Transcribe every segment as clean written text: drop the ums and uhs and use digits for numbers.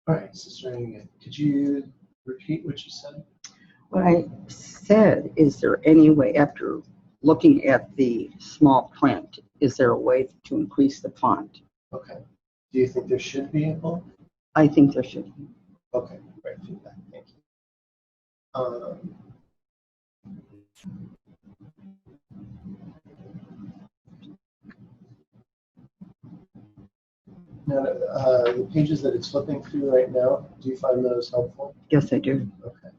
All right, so starting again. Could you repeat what you said? What I said, is there any way, after looking at the small print, is there a way to increase the font? Okay. Do you think there should be a bold? I think there should be. Okay, great feedback. Thank you. Now, the pages that it's flipping through right now, do you find those helpful? Yes, I do. Okay.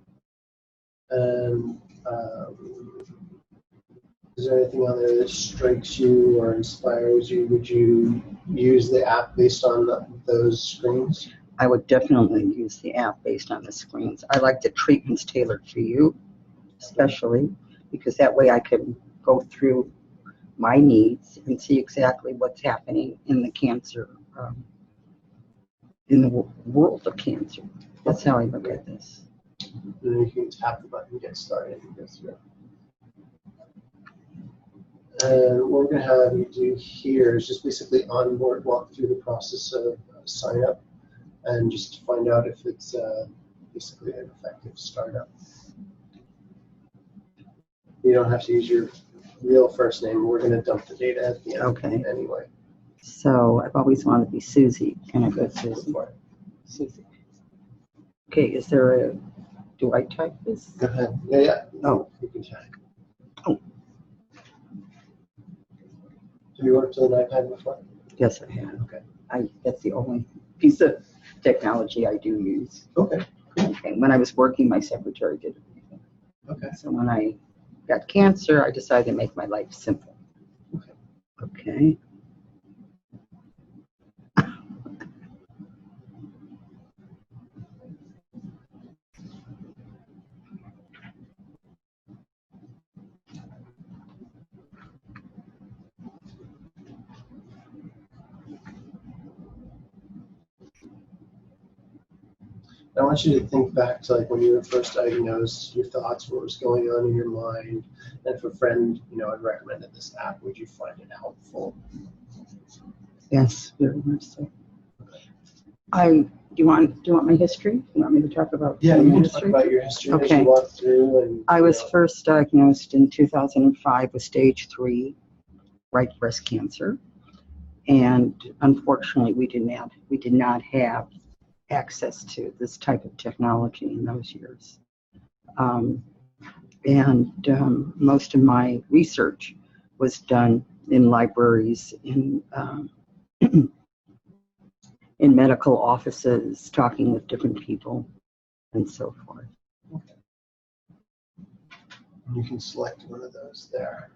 And is there anything on there that strikes you or inspires you? Would you use the app based on those screens? I would definitely use the app based on the screens. I like the treatments tailored for you, especially, because that way I can go through my needs and see exactly what's happening in the cancer, in the world of cancer. That's how I look at this. And then you can tap the button, get started, and go through. And what we're going to have you do here is just basically onboard, walk through the process of sign up, and just find out if it's basically an effective startup. You don't have to use your real first name. We're going to dump the data at the end. Okay. Anyway. So I've always wanted to be Susie. Can I go Susie? Susie. Okay, is there a, do I type this? Go ahead. Yeah. Oh. You can type. Oh. Have you worked with an iPad before? Yes, I have. Okay. That's the only piece of technology I do use. Okay. Okay. When I was working, my secretary did everything. Okay. So when I got cancer, I decided to make my life simple. Okay. Okay. I want you to think back to like when you were first diagnosed, your thoughts, what was going on in your mind, and if a friend, had recommended this app, would you find it helpful? Yes, very much so. Do you want my history? You want me to talk about Yeah, you can history? talk about your history as Okay. you walk through. And I was first diagnosed in 2005 with stage 3 right breast cancer, and unfortunately, we did not have access to this type of technology in those years. Most of my research was done in libraries, in in medical offices, talking with different people, and so forth. Okay. You can select one of those there.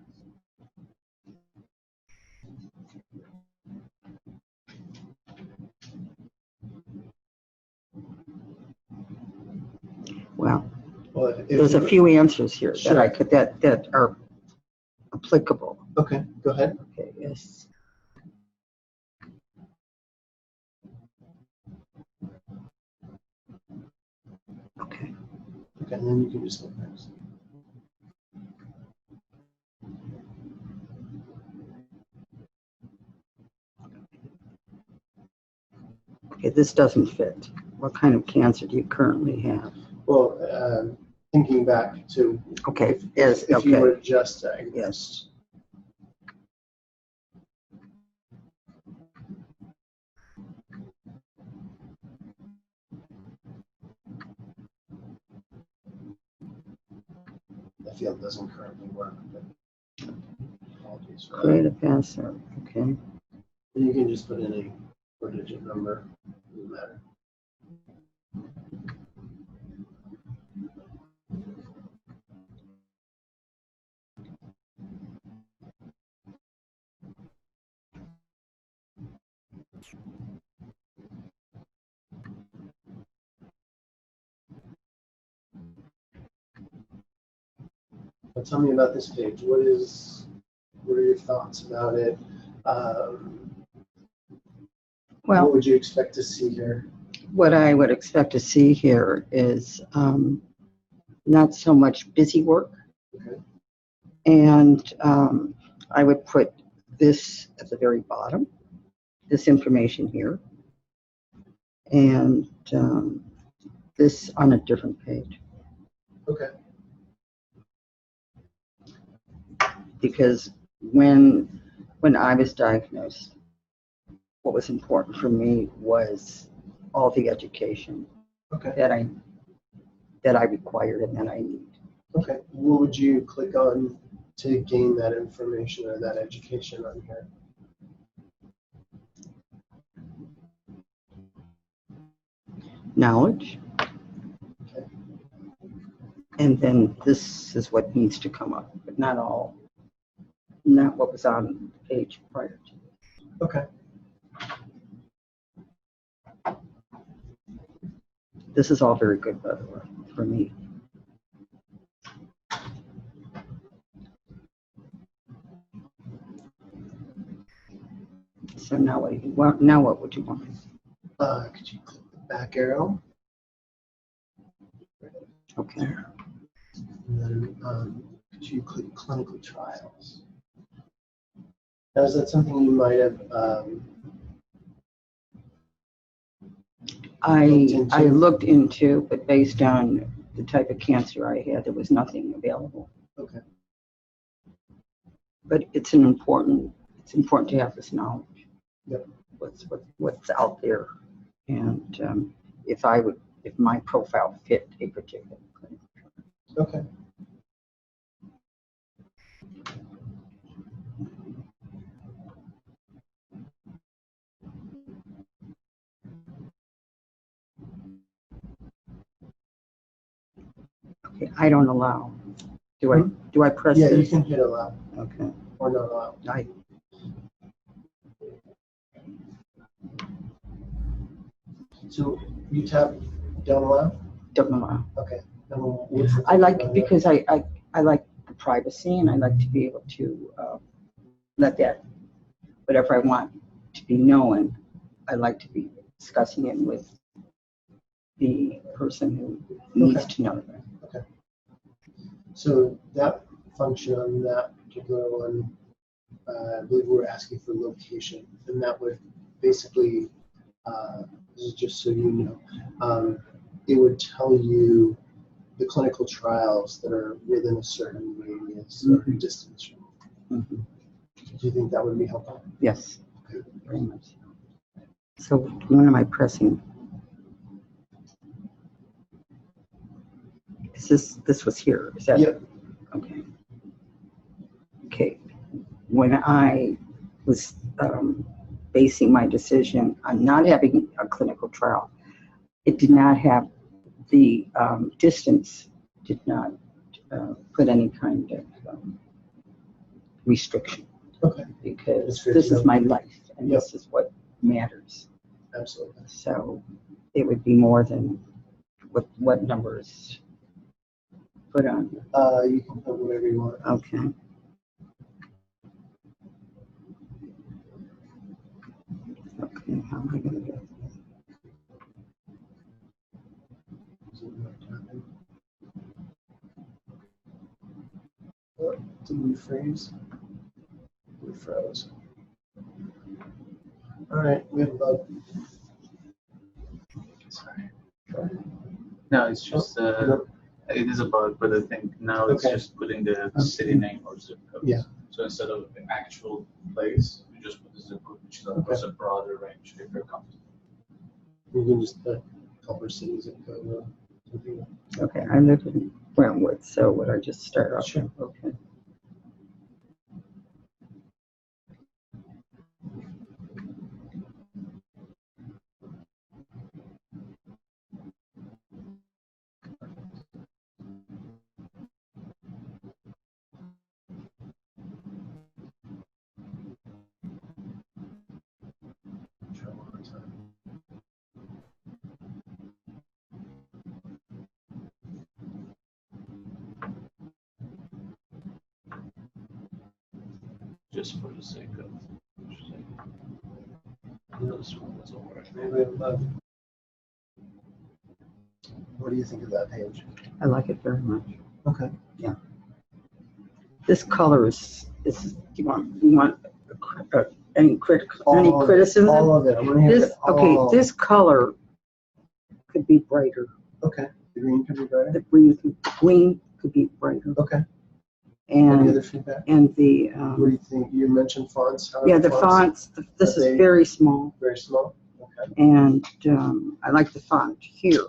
Well, if there's a few answers here Sure. that I could that are applicable. Okay, go ahead. Okay, yes. Okay. Okay, and then you can just go next. Okay, this doesn't fit. What kind of cancer do you currently have? Well, thinking back to Okay, if you were just diagnosed. Yes. The field doesn't currently work, but apologies for Create that. a password. Okay. And you can just put in a 4-digit number, doesn't matter. But tell me about this page. What are your thoughts about it? Well, what would you expect to see here? what I would expect to see here is not so much busy work. Okay. And I would put this at the very bottom, this information here. and this on a different page. Okay. Because when I was diagnosed, what was important for me was all the education Okay. that I required and that I need. Okay. What would you click on to gain that information or that education on here? Knowledge. Okay. And then this is what needs to come up, but not what was on the page prior to this. Okay. This is all very good, by the way, for me. So now what would you want? Could you click the back arrow? Okay. There. And then could you click clinical trials? Now, is that something you might have I looked into, but based on the type of cancer I had, there was nothing available. Okay. But it's important to have this knowledge. Yep. What's out there, and if my profile fit a particular clinic. Okay. Okay, I don't allow. Do I press Yeah, this? you can hit allow. Okay. Or not allow. So you tap don't allow? Don't allow. Okay. I like it because I like the privacy, and I like to be able to let that, whatever I want to be known, I like to be discussing it with the person who needs to know that. Okay. So that function on that particular one, I believe we're asking for location, and that would basically, this is just so you know, it would tell you the clinical trials that are within a certain radius or distance. Mm-hmm. Do you think that would be helpful? Yes, okay. Very much. So when am I pressing? Is this was here? Is that? Yep. Okay. Okay. When I was basing my decision on not having a clinical trial, it did not have the distance, did not put any kind of restriction. Okay. Because this is my life, and this is what matters. Absolutely. So it would be more than what numbers put on. You can put whatever you want. Okay. Okay, how am I going to do it? Did we freeze? We froze. All right, we have a bug. Sorry. No, it's just it is a bug, but I think now it's just putting the city name or zip code. Yeah. So instead of the actual place, you just put the zip code, which is a broader range if you're comfortable. You can just put Culver City zip code or something. Okay, I live in Brentwood, so would I just start off? Sure. Okay. Try one more time. Just for the sake of this one doesn't work. Maybe we have a bug. What do you think of that page? I like it very much. Okay. Yeah. This color is you want any criticism? All of it. I'm gonna hit This all. this color could be brighter. Okay. The green could be brighter? The green could be brighter. Okay. Any other And, feedback? and the, What do you think? You mentioned fonts. How are yeah, the fonts, this is very small. Very small? Okay. And I like the font here.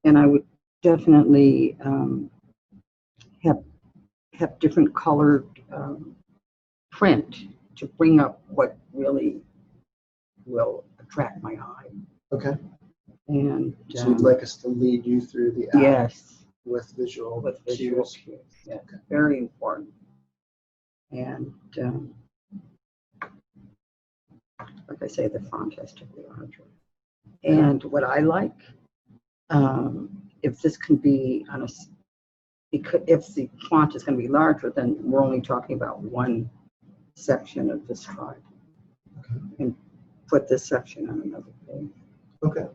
And I would definitely have different colored print to bring up what really will attract my eye. Okay. And So you'd like us to lead you through the app yes, with visual cues. Yeah, Okay. very important. And like I say, the font has to be larger. And what I like, if this can be on a, because if the font is going to be larger, then we're only talking about one section of this slide. Okay. And put this section on another page. Okay.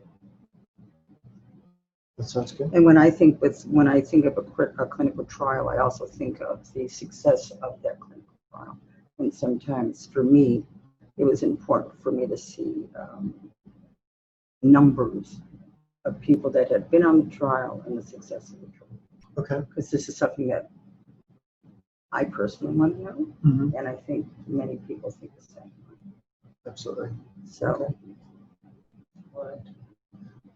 That sounds good. And when I think of a clinical trial, I also think of the success of that clinical trial. And sometimes for me, it was important for me to see numbers of people that had been on the trial and the success of the trial. Okay. Because this is something that I personally want to know, Mm-hmm. and I think many people think the same. Absolutely. So, Okay.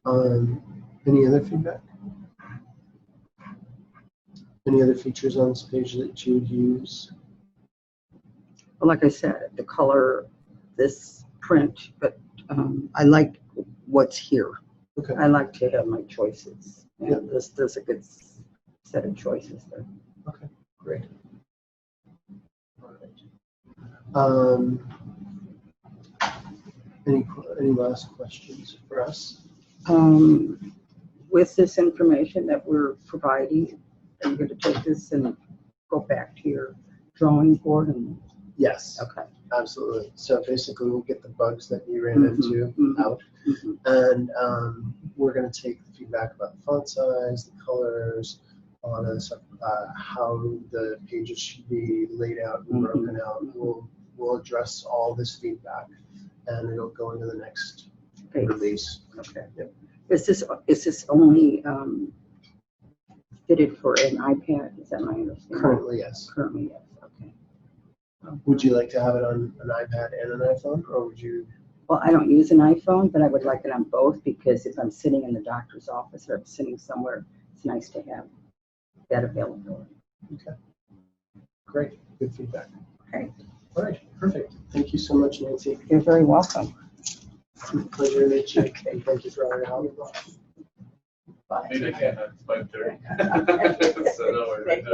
All right. Any other feedback? Any other features on this page that you would use? well, like I said, the color, this print, but I like what's here. Okay. I like to have my choices. And Yeah. there's a good set of choices there. Okay. Great. All right. Any last questions for us? With this information that we're providing, are you going to take this and go back to your drawing board? And Yes. okay. Absolutely. So basically, we'll get the bugs that you ran into out, and we're going to take the feedback about the font size, the colors, all of that stuff, how the pages should be laid out and broken out. We'll address all this feedback, and it'll go into the next release. Okay. Yep. Is this only fitted for an iPad? Is that my understanding? Currently, yes. Currently, yes. Okay. Would you like to have it on an iPad and an iPhone, or would you? Well, I don't use an iPhone, but I would like it on both because if I'm sitting in the doctor's office or I'm sitting somewhere, it's nice to have that availability. Okay. Great. Good feedback. Okay. All right. Perfect. Thank you so much, Nancy. You're very welcome. Pleasure to meet you. And thank you for all your help. Bye. Maybe I can't. It's 5:30. So no worries.